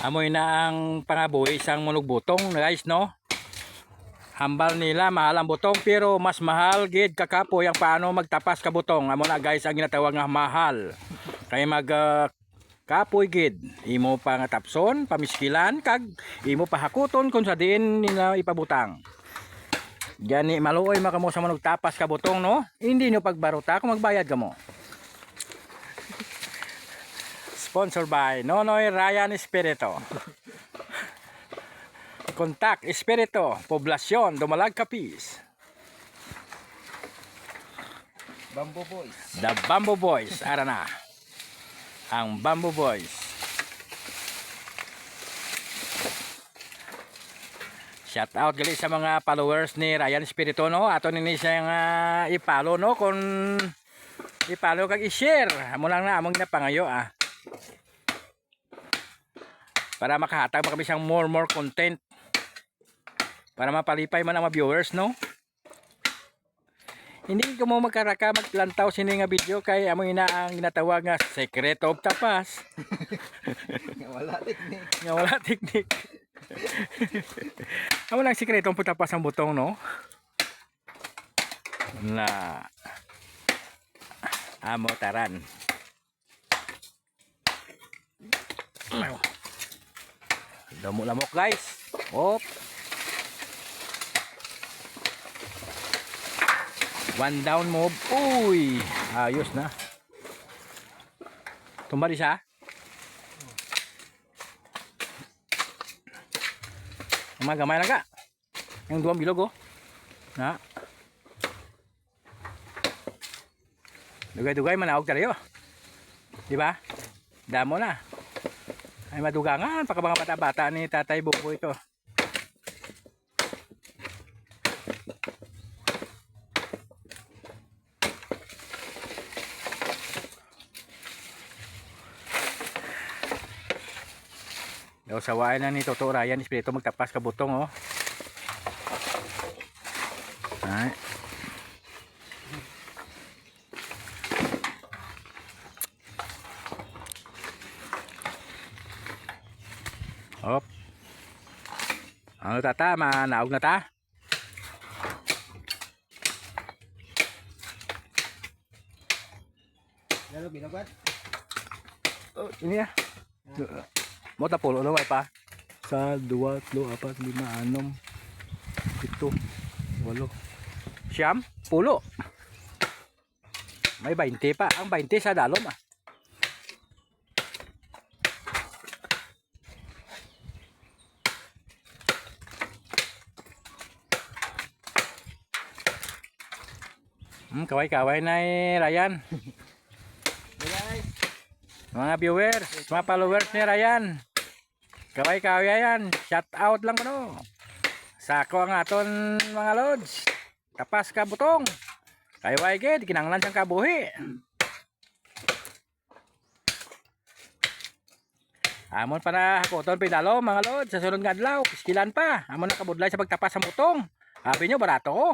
Amoy na ang pangabuhi isang munugbutong guys, no? Hambal nila mahal ang butong pero mas mahal gid kakapoy ang paano magtapas ka butong. Amo na guys ang ginatawag nga mahal. Kay mag kapoy gid imo pa nga tapson, pamiskilan kag imo pahakuton kung sa diin nila ipabutang. Gani maluoy makamo sa manugtapas ka butong, no? Hindi nyo pagbaruta kung magbayad ka mo. Sponsored by Nonoy Ryan Espirito. Contact Espirito, Poblasyon, Dumalag, Capiz. Bamboo Boys. The Bamboo Boys, ara na. Ang Bamboo Boys. Shout out gali sa mga followers ni Ryan Espirito, no? Ato nini siya nga i-follow, no? Kung i-follow kag i-share, amo lang na among napangayo para makahatag kami siyang more content. Para mapalipay man ang mga viewers, no? Hindi ko mo magkaraka maglantaw sini nga video kay amo ina ang ginatawag nga secret of tapas. Nga wala teknik. Nga wala teknik. Amo lang sikreto ang pagtapas ng butong, no? Na amo taran. Lamok guys. Op. One down move. Uy, ayos na. Tumbali siya. Gamay lang ka. Yung duwang bilog, oh. Na. Dugay-dugay manawag tayo. Di ba? Damo na. Ay madugangan pa ka mga bata-bata ni Tatay Buko ito. Daw sawain na ni Toto Ryan Espirito magtapas ka butong, oh. Ay. Hop. Ano tata, manaog na ta? Lalo binagwat. Oh, ini ya. Mo ta pulo na pa. Sa 2, 3, 4, 5, 6, 7, 8. Siyam, pulo. May 20 pa. Ang 20 sa dalom ah. Kaway-kaway na Ryan. Hey guys. Mga viewers, mga followers ni Ryan. Kaway-kaway yan. Shout out lang ko, no. Sako ang aton mga lods. Tapas ka butong. Kayway gid, kinanglan siyang kabuhi. Amon para hakoton pinalo mga lods. Sa sunod nga adlaw, piskilan pa. Amon nakabudlay sa pagtapas ng butong. Sabi nyo, barato ko.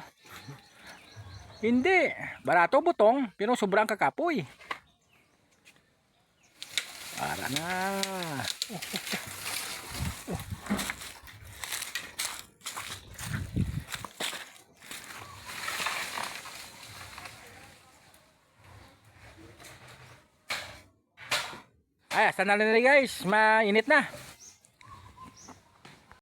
Hindi, barato butong, pero sobrang kakapoy. Para na. Ay, asan na rin guys, mainit na.